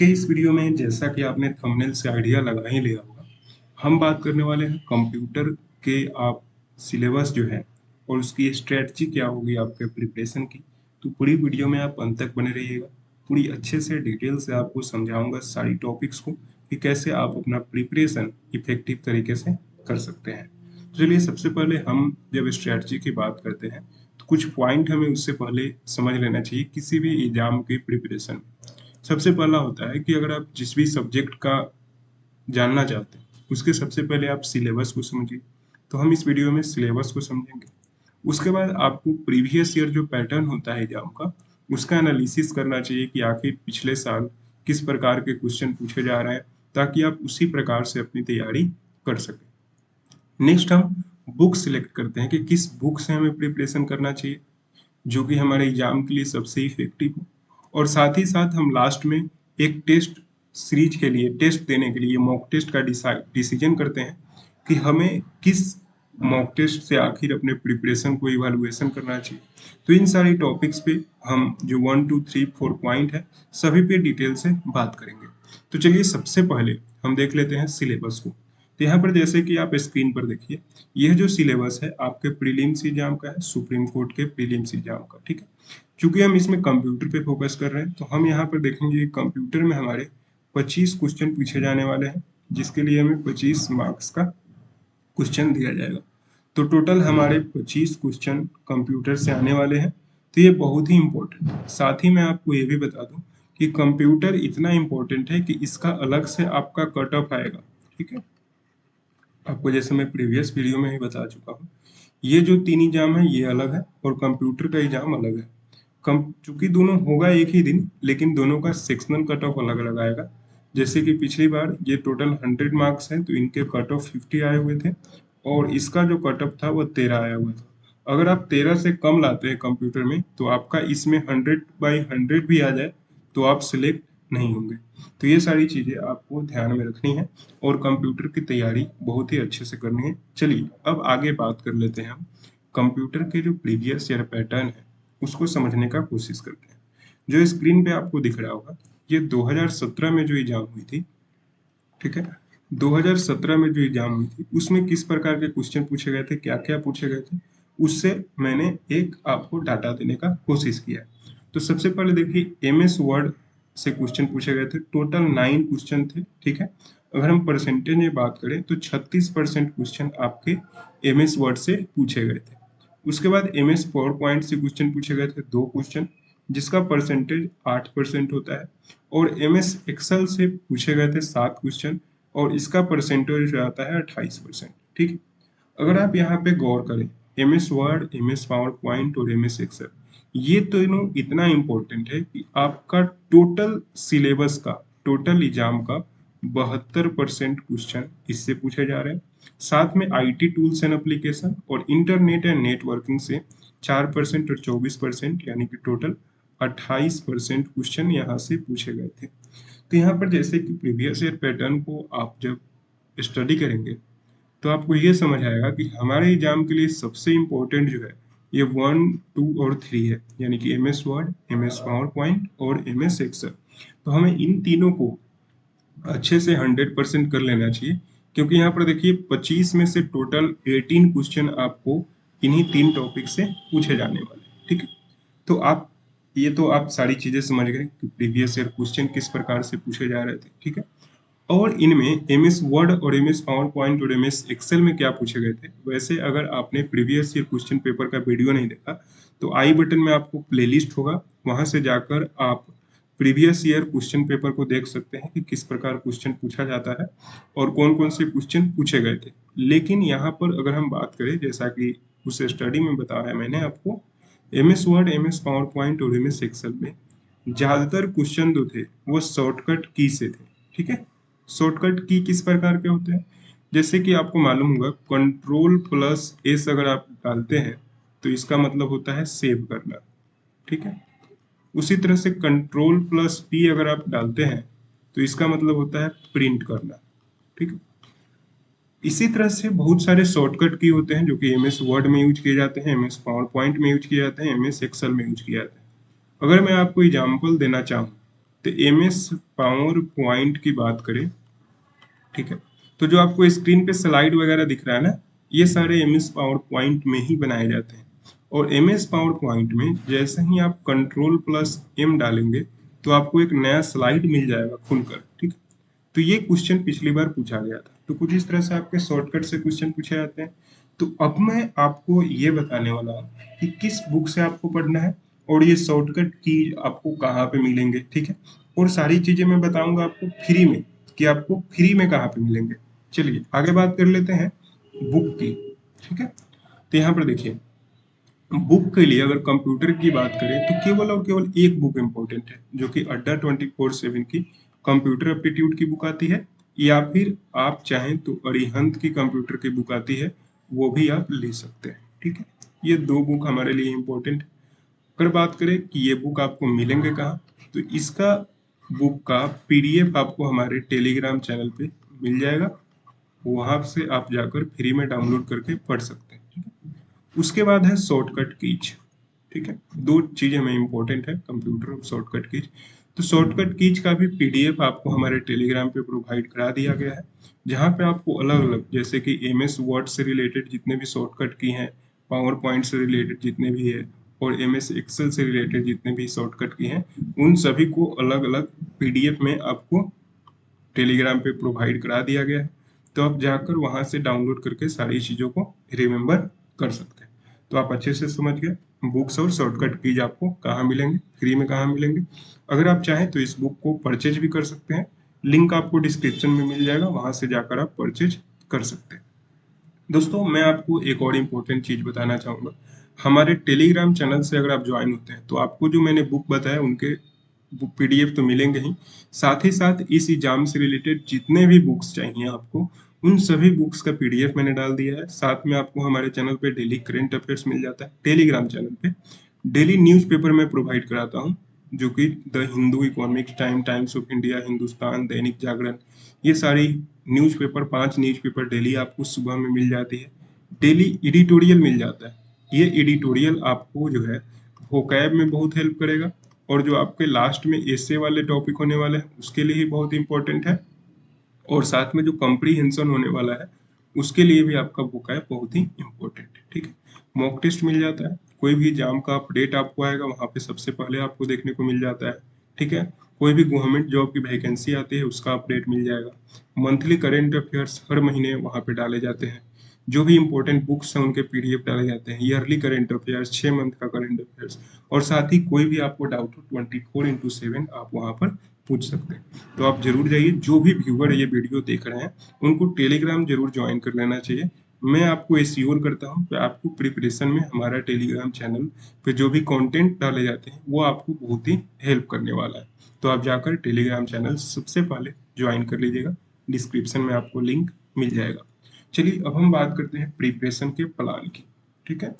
के इस वीडियो में जैसा कि आपने थंबनेल से आइडिया लगा ही लिया होगा, हम बात करने वाले हैं कंप्यूटर के आप सिलेबस जो है और उसकी स्ट्रेटजी क्या होगी आपके प्रिपरेशन की। तो पूरी वीडियो में आप अंत तक बने रहिएगा। पूरी अच्छे से डिटेल से आपको समझाऊंगा सारी टॉपिक्स को कि कैसे आप अपना प्रिपरेशन इफेक्टिव तरीके से कर सकते हैं। तो चलिए सबसे पहले हम जब स्ट्रेटजी की बात करते हैं तो कुछ पॉइंट हमें उससे पहले समझ लेना चाहिए किसी भी एग्जाम की प्रिपरेशन में। सबसे पहला होता है कि अगर आप जिस भी सब्जेक्ट का जानना चाहते हैं उसके सबसे पहले आप सिलेबस को समझिए। तो हम इस वीडियो में सिलेबस को समझेंगे। उसके बाद आपको प्रीवियस ईयर जो पैटर्न होता है एग्जाम का उसका एनालिसिस करना चाहिए कि आखिर पिछले साल किस प्रकार के क्वेश्चन पूछे जा रहे हैं, ताकि आप उसी प्रकार से अपनी तैयारी कर सकें। नेक्स्ट हम बुक सिलेक्ट करते हैं कि किस बुक से हमें प्रिपरेशन करना चाहिए जो कि हमारे एग्जाम के लिए सबसे इफेक्टिव हो। और साथ ही साथ हम लास्ट में एक टेस्ट सीरीज के लिए टेस्ट देने के लिए मॉक टेस्ट का डिसीजन करते हैं कि हमें किस मॉक टेस्ट से आखिर अपने प्रिपरेशन को इवैल्यूएशन करना चाहिए। तो इन सारी टॉपिक्स पे हम जो 1 2 3 4 पॉइंट है सभी पे डिटेल से बात करेंगे। तो चलिए सबसे पहले हम देख लेते हैं सिलेबस को। तो यहाँ पर जैसे कि आप स्क्रीन पर देखिए, यह जो सिलेबस है आपके प्रीलिम्स एग्जाम का है, सुप्रीम कोर्ट के प्रीलिम्स एग्जाम का। ठीक है, चूंकि हम इसमें कंप्यूटर पे फोकस कर रहे हैं तो हम यहाँ पर देखेंगे कंप्यूटर में हमारे 25 क्वेश्चन पूछे जाने वाले हैं, जिसके लिए हमें 25 मार्क्स का क्वेश्चन दिया जाएगा। तो टोटल हमारे 25 क्वेश्चन कंप्यूटर से आने वाले हैं। तो ये बहुत ही इंपॉर्टेंट है। साथ ही मैं आपको ये भी बता दूं कि कंप्यूटर इतना इंपॉर्टेंट है कि इसका अलग से आपका कट ऑफ आएगा। ठीक है, आपको जैसे मैं प्रीवियस वीडियो में ही बता चुका हूँ, ये जो 3 एग्जाम है ये अलग है और कंप्यूटर का एग्जाम अलग है। कम चूंकि दोनों होगा एक ही दिन, लेकिन दोनों का सेक्शनल कट ऑफ अलग अलग आएगा। जैसे कि पिछली बार ये टोटल 100 मार्क्स है तो इनके कट ऑफ 50 आए हुए थे और इसका जो कट ऑफ था वो 13 आया हुआ था। अगर आप 13 से कम लाते हैं कंप्यूटर में तो आपका इसमें 100/100 भी आ जाए तो आप सिलेक्ट नहीं होंगे। तो ये सारी चीजें आपको ध्यान में रखनी है और कंप्यूटर की तैयारी बहुत ही अच्छे से करनी है। चलिए अब आगे बात कर लेते हैं हम कंप्यूटर के जो प्रीवियस ईयर पैटर्न है उसको समझने का कोशिश करते हैं। जो स्क्रीन पे आपको दिख रहा होगा ये 2017 में जो एग्जाम हुई थी। ठीक है, 2017 में जो एग्जाम हुई थी उसमें किस प्रकार के क्वेश्चन पूछे गए थे, क्या क्या पूछे गए थे, उससे मैंने एक आपको डाटा देने का कोशिश किया। तो सबसे पहले देखिए एमएस वर्ड से क्वेश्चन पूछे गए थे, टोटल 9 क्वेश्चन थे। ठीक है, अगर हम परसेंटेज में बात करें तो 36% क्वेश्चन आपके एमएस वर्ड से पूछे गए थे। उसके बाद एमएस पावर पॉइंट से क्वेश्चन पूछे गए थे 2 क्वेश्चन, जिसका परसेंटेज 8% होता है। और एमएस एक्सेल से पूछे गए थे 7 क्वेश्चन और इसका परसेंटेज आता है 28%। ठीक है, अगर आप यहाँ पे गौर करें MS word, MS power point और एमएस एक्सेल, ये तीनों इतना इंपॉर्टेंट है कि आपका टोटल सिलेबस का, टोटल एग्जाम का 72% क्वेश्चन इससे पूछे जा रहे हैं। साथ में आईटी टूल्स एंड एप्लीकेशन और इंटरनेट एंड नेटवर्किंग से 4% और 24%, यानी कि टोटल 28% क्वेश्चन यहाँ से पूछे गए थे। तो यहाँ पर जैसे कि प्रीवियस ईयर पैटर्न को आप जब स्टडी करेंगे तो आपको ये समझ आएगा कि हमारे एग्जाम के लिए सबसे इम्पोर्टेंट जो है ये 1 2 और 3 है, यानी कि MS word, MS power point और एमएस एक्सेल। तो हमें इन तीनों को अच्छे से 100% कर लेना चाहिए, क्योंकि यहाँ पर देखिए 25 में से टोटल 18 क्वेश्चन आपको इन्हीं 3 टॉपिक से पूछे जाने वाले हैं। ठीक है, तो आप सारी चीजें समझ गए कि प्रीवियस ईयर क्वेश्चन किस प्रकार से पूछे जा रहे थे। ठीक है, और इनमें एमएस वर्ड और एमएस पावर पॉइंट और एमएस एक्सेल में क्या पूछे गए थे। वैसे अगर आपने प्रीवियस ईयर क्वेश्चन पेपर का वीडियो नहीं देखा तो आई बटन में आपको प्लेलिस्ट होगा, वहां से जाकर आप प्रीवियस ईयर क्वेश्चन पेपर को देख सकते हैं कि किस प्रकार क्वेश्चन पूछा जाता है और कौन कौन से क्वेश्चन पूछे गए थे। लेकिन यहाँ पर अगर हम बात करें, जैसा कि उस स्टडी में बताया मैंने आपको, MS word, MS power point और एमएस एक्सेल में ज्यादातर क्वेश्चन जो थे वो शॉर्टकट की से थे। ठीक है, शॉर्टकट की किस प्रकार के होते हैं, जैसे कि आपको मालूम होगा Ctrl+S अगर आप डालते हैं तो इसका मतलब होता है सेव करना। ठीक है, उसी तरह से Ctrl+P अगर आप डालते हैं तो इसका मतलब होता है प्रिंट करना। ठीक है, इसी तरह से बहुत सारे शॉर्टकट की होते हैं जो कि एमएस वर्ड में यूज किए जाते हैं, एमएस पावर पॉइंट में यूज किए जाते हैं, एमएस एक्सेल में यूज किए जाते हैं। अगर मैं आपको एग्जाम्पल देना चाहूँ तो MS पावर पॉइंट की बात करें, ठीक है, तो जो आपको स्क्रीन पे स्लाइड वगैरह दिख रहा है ना, ये सारे MS पावर पॉइंट में ही बनाए जाते हैं। और MS पावर पॉइंट में जैसे ही आप Ctrl+M डालेंगे तो आपको एक नया स्लाइड मिल जाएगा खुलकर, ठीक है। तो ये क्वेश्चन पिछली बार पूछा गया था, तो कुछ इस तरह से आपके शॉर्टकट से क्वेश्चन पूछे जाते हैं। तो अब मैं आपको ये बताने वाला हूँ कि किस बुक से आपको पढ़ना है और ये शॉर्टकट की आपको कहाँ पे मिलेंगे, ठीक है। और सारी चीजें मैं बताऊंगा आपको फ्री में, कि आपको फ्री में कहाँ पे मिलेंगे। चलिए आगे बात कर लेते हैं बुक की, ठीक है। तो यहाँ पर देखिए, बुक के लिए अगर कंप्यूटर की बात करें तो केवल और केवल एक बुक इम्पोर्टेंट है, जो कि अड्डा 24/7 की कंप्यूटर एप्टीट्यूड की बुक आती है, या फिर आप चाहें तो अरिहंत की कंप्यूटर की बुक आती है, वो भी आप ले सकते हैं, ठीक है। ये दो बुक हमारे लिए इम्पोर्टेंट है। अगर बात करें कि ये बुक आपको मिलेंगे कहाँ, तो इसका बुक का PDF आपको हमारे टेलीग्राम चैनल पे मिल जाएगा, वहां से आप जाकर फ्री में डाउनलोड करके पढ़ सकते हैं, ठीक है। उसके बाद है शॉर्टकट कीज, ठीक है। दो चीजें में इंपॉर्टेंट है, कंप्यूटर और शॉर्टकट कीज। तो शॉर्टकट कीज का भी PDF आपको हमारे टेलीग्राम पे प्रोवाइड करा दिया गया है, जहाँ पे आपको अलग अलग, जैसे कि MS वर्ड से रिलेटेड जितने भी शॉर्टकट की हैं, पावर पॉइंट से रिलेटेड जितने भी है, और MS एक्सेल से रिलेटेड जितने भी शॉर्टकट की हैं, उन सभी को अलग अलग PDF में आपको टेलीग्राम पे प्रोवाइड करा दिया गया है। तो आप जाकर वहां से डाउनलोड करके सारी चीजों को रिमेम्बर कर सकते हैं। तो आप अच्छे से समझ गए बुक्स और शॉर्टकट कीज आपको कहाँ मिलेंगे, फ्री में कहाँ मिलेंगे। अगर आप चाहें तो इस बुक को परचेज भी कर सकते हैं, लिंक आपको डिस्क्रिप्शन में मिल जाएगा, वहां से जाकर आप परचेज कर सकते हैं। दोस्तों मैं आपको एक और इम्पोर्टेंट चीज बताना चाहूंगा, हमारे टेलीग्राम चैनल से अगर आप ज्वाइन होते हैं तो आपको जो मैंने बुक बताया उनके PDF तो मिलेंगे ही, साथ ही साथ इस एग्जाम से रिलेटेड जितने भी बुक्स चाहिए आपको, उन सभी बुक्स का PDF मैंने डाल दिया है। साथ में आपको हमारे चैनल पे डेली करंट अफेयर्स मिल जाता है, टेलीग्राम चैनल पे डेली न्यूज़पेपर मैं प्रोवाइड कराता हूँ, जो कि the Hindu, economics time, times of India, Hindustan, Dainik Jagran, ये सारी न्यूज़पेपर, 5 न्यूज़पेपर डेली आपको सुबह में मिल जाती है। डेली एडिटोरियल मिल जाता है, ये एडिटोरियल आपको जो है वोकैब में बहुत हेल्प करेगा, और जो आपके लास्ट में एसे वाले टॉपिक होने वाले हैं उसके लिए ही बहुत इंपॉर्टेंट है, और साथ में जो कॉम्प्रीहेंशन होने वाला है उसके लिए भी आपका वोकैब बहुत ही इंपॉर्टेंट है, ठीक है। मॉक टेस्ट मिल जाता है, कोई भी एग्जाम का अपडेट आपको आएगा वहां पे सबसे पहले आपको देखने को मिल जाता है, ठीक है। कोई भी गवर्नमेंट जॉब की वैकेंसी आती है उसका अपडेट मिल जाएगा। मंथली करेंट अफेयर्स हर महीने वहां पे डाले जाते हैं, जो भी इंपॉर्टेंट बुक्स हैं उनके PDF डाले जाते हैं। ईयरली करेंट अफेयर्स, 6 मंथ का करेंट अफेयर्स, और साथ ही कोई भी आपको डाउट हो 24/7 आप वहां पर पूछ सकते हैं। तो आप जरूर जाइए, जो भी व्यूअर ये वीडियो देख रहे हैं उनको टेलीग्राम जरूर ज्वाइन कर लेना चाहिए। मैं आपको एश्योर करता हूँ कि आपको प्रिपरेशन में हमारा टेलीग्राम चैनल पे जो भी कंटेंट डाले जाते हैं वो आपको बहुत ही हेल्प करने वाला है। तो आप जाकर टेलीग्राम चैनल सबसे पहले ज्वाइन कर लीजिएगा, डिस्क्रिप्शन में आपको लिंक मिल जाएगा। चलिए अब हम बात करते हैं प्रिपरेशन के प्लान की, ठीक है।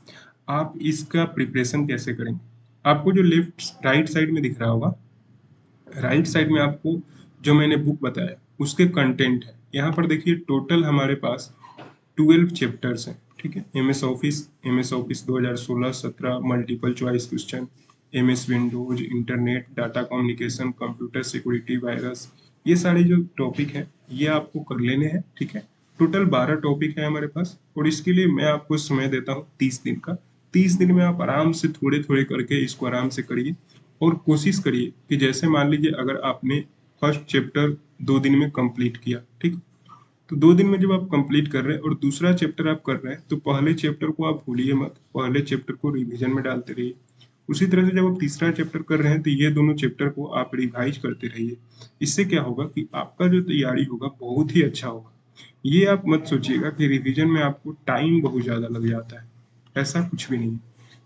आप इसका प्रिपरेशन कैसे करेंगे, आपको जो लेफ्ट राइट साइड में दिख रहा होगा, राइट साइड में आपको जो मैंने बुक बताया उसके कंटेंट है। यहाँ पर देखिए टोटल हमारे पास 12 चैप्टर्स हैं, ठीक है। MS office 2016-17 multiple choice question, MS Windows, internet, data communication, computer security, virus, ये सारे जो टॉपिक हैं ये आपको कर लेने हैं, ठीक है। टोटल 12 टॉपिक है हमारे पास, और इसके लिए मैं आपको समय देता हूँ 30 दिन का। 30 दिन में आप आराम से थोड़े थोड़े करके इसको आराम से करिए, और कोशिश करिए कि जैसे मान लीजिए अगर आपने फर्स्ट चैप्टर 2 दिन में कंप्लीट किया, ठीक, तो 2 दिन में जब आप कंप्लीट कर रहे हैं और दूसरा चैप्टर आप कर रहे हैं तो पहले चैप्टर को आप भूलिए मत, पहले चैप्टर को रिवीजन में डालते रहिए। उसी तरह से जब आप तीसरा चैप्टर कर रहे हैं तो ये दोनों चैप्टर को आप रिवाइज करते रहिए। इससे क्या होगा कि आपका जो तैयारी होगा बहुत ही अच्छा होगा। ये आप मत सोचिएगा कि रिवीजन में आपको टाइम बहुत ज़्यादा लग जाता है, ऐसा कुछ भी नहीं है।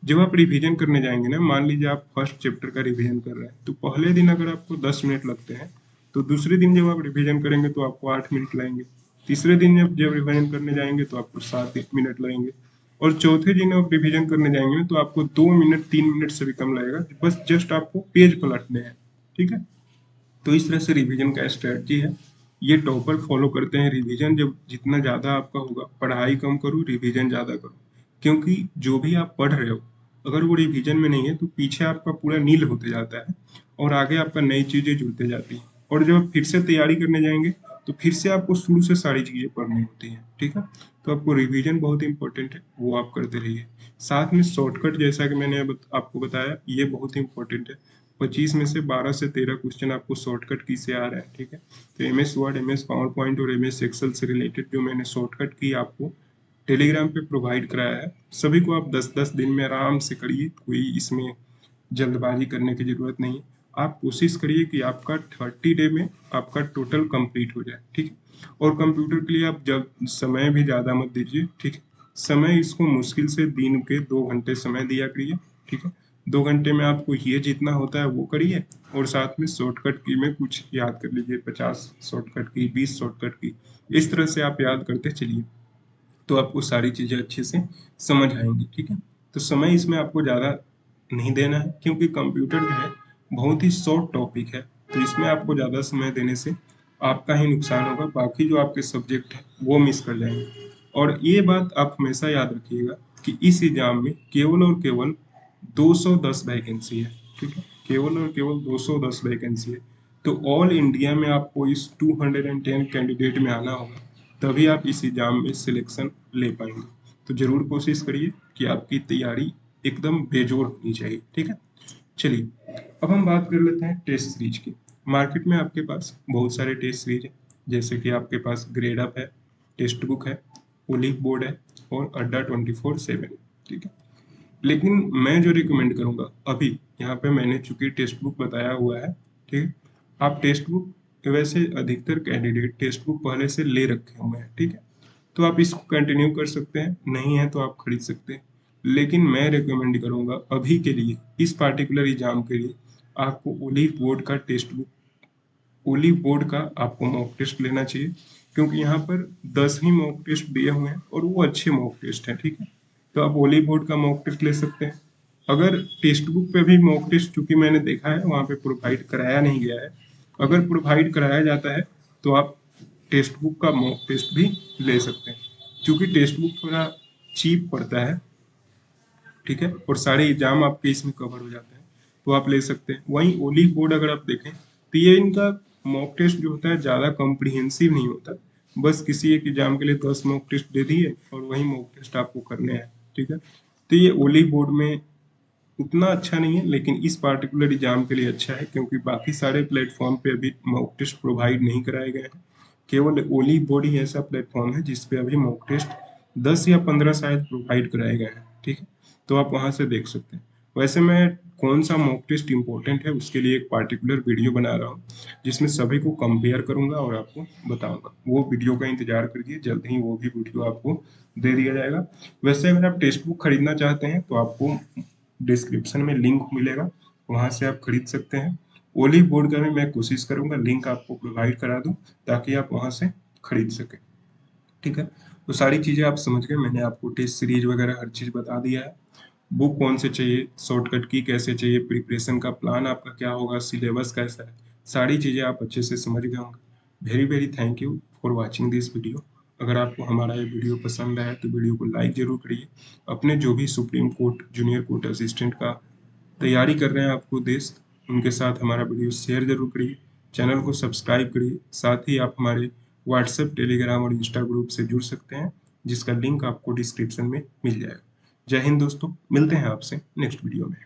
जब आप रिवीजन करने जाएंगे ना, मान लीजिए आप फर्स्ट चैप्टर का रिवीजन कर रहे हैं तो पहले दिन अगर आपको 10 मिनट लगते हैं, तो दूसरे दिन जब आप रिवीजन करेंगे तो आपको 8 मिनट लगेंगे। तीसरे दिन जब रिवीजन करने जाएंगे तो आपको 7 मिनट लगेंगे, और चौथे दिन आप रिवीजन करने जाएंगे तो आपको 2 मिनट 3 मिनट से भी कम लगेगा, बस जस्ट आपको पेज पलटने हैं, ठीक है। तो इस तरह से रिवीजन का स्ट्रेटजी है, ये टॉपर फॉलो करते हैं। रिवीजन जब जितना ज़्यादा आपका होगा, पढ़ाई कम करो रिवीजन ज़्यादा करो, क्योंकि जो भी आप पढ़ रहे हो अगर वो रिवीजन में नहीं है तो पीछे आपका पूरा नील होते जाता है और आगे आपका नई चीजें जुड़ते जाती हैं। और जब आप फिर से तैयारी करने जाएंगे तो फिर से आपको शुरू से सारी चीजें पढ़नी होती हैं, ठीक है। तो आपको रिवीजन बहुत इंपॉर्टेंट है, वो आप करते रहिए। साथ में शॉर्टकट, जैसा कि मैंने अब आपको बताया, ये बहुत इंपॉर्टेंट है। 25 में से 12 से 13 क्वेश्चन आपको शॉर्टकट की से आ रहा है, ठीक है। तो M S Word, M S PowerPoint और एम एस एक्सेल से रिलेटेड जो मैंने शॉर्टकट की आपको टेलीग्राम पे प्रोवाइड कराया है, सभी को आप 10-10 दिन में आराम से करिए। कोई इसमें जल्दबाजी करने की जरूरत नहीं है। आप कोशिश करिए कि आपका 30 डे में आपका टोटल कंप्लीट हो जाए, ठीक है। और कंप्यूटर के लिए आप जब समय भी ज़्यादा मत दीजिए, ठीक है। समय इसको मुश्किल से दिन के 2 घंटे समय दिया करिए, ठीक है। 2 घंटे में आपको ये जितना होता है वो करिए, और साथ में शॉर्टकट की में कुछ याद कर लीजिए, 50 शॉर्टकट की, 20 शॉर्टकट की, इस तरह से आप याद करते चलिए। तो आपको सारी चीज़ें अच्छे से समझ आएंगी, ठीक है। तो समय इसमें आपको ज़्यादा नहीं देना है, क्योंकि कंप्यूटर जो है बहुत ही शॉर्ट टॉपिक है। तो इसमें आपको ज़्यादा समय देने से आपका ही नुकसान होगा, बाकी जो आपके सब्जेक्ट हैं वो मिस कर जाएंगे। और ये बात आप हमेशा याद रखिएगा कि इस एग्जाम में केवल और केवल 210 वैकेंसी है, ठीक है। केवल और केवल 210 वैकेंसी है। तो ऑल इंडिया में आपको इस 210 कैंडिडेट में आना होगा, तभी आप इस एग्जाम में सिलेक्शन ले पाएंगे। तो जरूर कोशिश करिए कि आपकी तैयारी एकदम बेजोड़ होनी चाहिए, ठीक है। चलिए, अब हम बात कर लेते हैं टेस्ट सीरीज की। मार्केट में आपके पास बहुत सारे टेस्ट सीरीज हैं, जैसे कि आपके पास ग्रेड अप है, टेक्स्ट बुक है, ओलिव बोर्ड है और अड्डा 24/7, ठीक है। लेकिन मैं जो रिकमेंड करूंगा अभी, यहाँ पे मैंने चूंकि टेक्स्ट बुक बताया हुआ है, ठीक है। आप टेक्स्ट बुक, वैसे अधिकतर कैंडिडेट टेक्स्ट बुक पहले से ले रखे हुए हैं, ठीक है। तो आप इसको कंटिन्यू कर सकते हैं, नहीं है तो आप खरीद सकते हैं। लेकिन मैं रिकमेंड करूंगा अभी के लिए, इस पार्टिकुलर एग्जाम के लिए, आपको ओलिव बोर्ड का टेक्स्ट बुक, ओलिव बोर्ड का आपको मॉक टेस्ट लेना चाहिए, क्योंकि यहाँ पर 10 ही मॉक टेस्ट दिए हुए हैं और वो अच्छे मॉक टेस्ट हैं, ठीक है। तो आप ओलिव बोर्ड का मॉक टेस्ट ले सकते हैं। अगर टेक्स्ट बुक पे भी मॉक टेस्ट, चूंकि मैंने देखा है वहाँ पे प्रोवाइड कराया नहीं गया है, अगर प्रोवाइड कराया जाता है तो आप टेक्स्ट बुक का मॉक टेस्ट भी ले सकते हैं, क्योंकि टेक्स्ट बुक थोड़ा चीप पड़ता है, ठीक है। और सारे एग्जाम आपके इसमें कवर हो जाते हैं, तो आप ले सकते हैं। वहीं ओलिव बोर्ड अगर आप देखें तो ये इनका मॉक टेस्ट जो होता है ज़्यादा कॉम्प्रिहेंसिव नहीं होता। बस किसी एक एग्जाम के लिए 10 मॉक टेस्ट दे दिए और वही मॉक टेस्ट आपको करने हैं, ठीक है। तो ये ओलिव बोर्ड में उतना अच्छा नहीं है, लेकिन इस पार्टिकुलर एग्जाम के लिए अच्छा है, क्योंकि बाकी सारे प्लेटफॉर्म पे अभी मॉक टेस्ट प्रोवाइड नहीं कराए गए हैं। केवल ओली बोर्ड ही ऐसा प्लेटफॉर्म है जिस पे अभी मॉक टेस्ट 10 या 15 शायद प्रोवाइड कराए गए हैं, ठीक है। तो आप वहां से देख सकते हैं। वैसे मैं कौन सा मॉक टेस्ट इंपॉर्टेंट है उसके लिए एक पार्टिकुलर वीडियो बना रहा हूँ, जिसमें सभी को कंपेयर करूंगा और आपको बताऊंगा। वो वीडियो का इंतजार करिए, जल्द ही वो भी वीडियो आपको दे दिया जाएगा। वैसे अगर आप टेक्स्ट बुक खरीदना चाहते हैं तो आपको डिस्क्रिप्शन में लिंक मिलेगा, वहां से आप खरीद सकते हैं। ओलिव बोर्ड का भी मैं कोशिश करूंगा लिंक आपको प्रोवाइड करा दूं, ताकि आप वहां से खरीद सकें, ठीक है। तो सारी चीजें आप समझ गए, मैंने आपको टेस्ट सीरीज वगैरह हर चीज बता दिया है। बुक कौन से चाहिए, शॉर्टकट की कैसे चाहिए, प्रिपरेशन का प्लान आपका क्या होगा, सिलेबस कैसा है, सारी चीजें आप अच्छे से समझ गए होंगे। Very very thank you for watching this video. अगर आपको हमारा ये वीडियो पसंद आया तो वीडियो को लाइक जरूर करिए। अपने जो भी supreme court, junior court assistant का तैयारी कर रहे हैं आपको देश, उनके साथ हमारा वीडियो शेयर जरूर करिए। चैनल को सब्सक्राइब करिए। साथ ही आप हमारे व्हाट्सएप, टेलीग्राम और इंस्टा ग्रुप से जुड़ सकते हैं, जिसका लिंक आपको डिस्क्रिप्शन में मिल जाएगा। जय हिंद दोस्तों, मिलते हैं आपसे नेक्स्ट वीडियो में।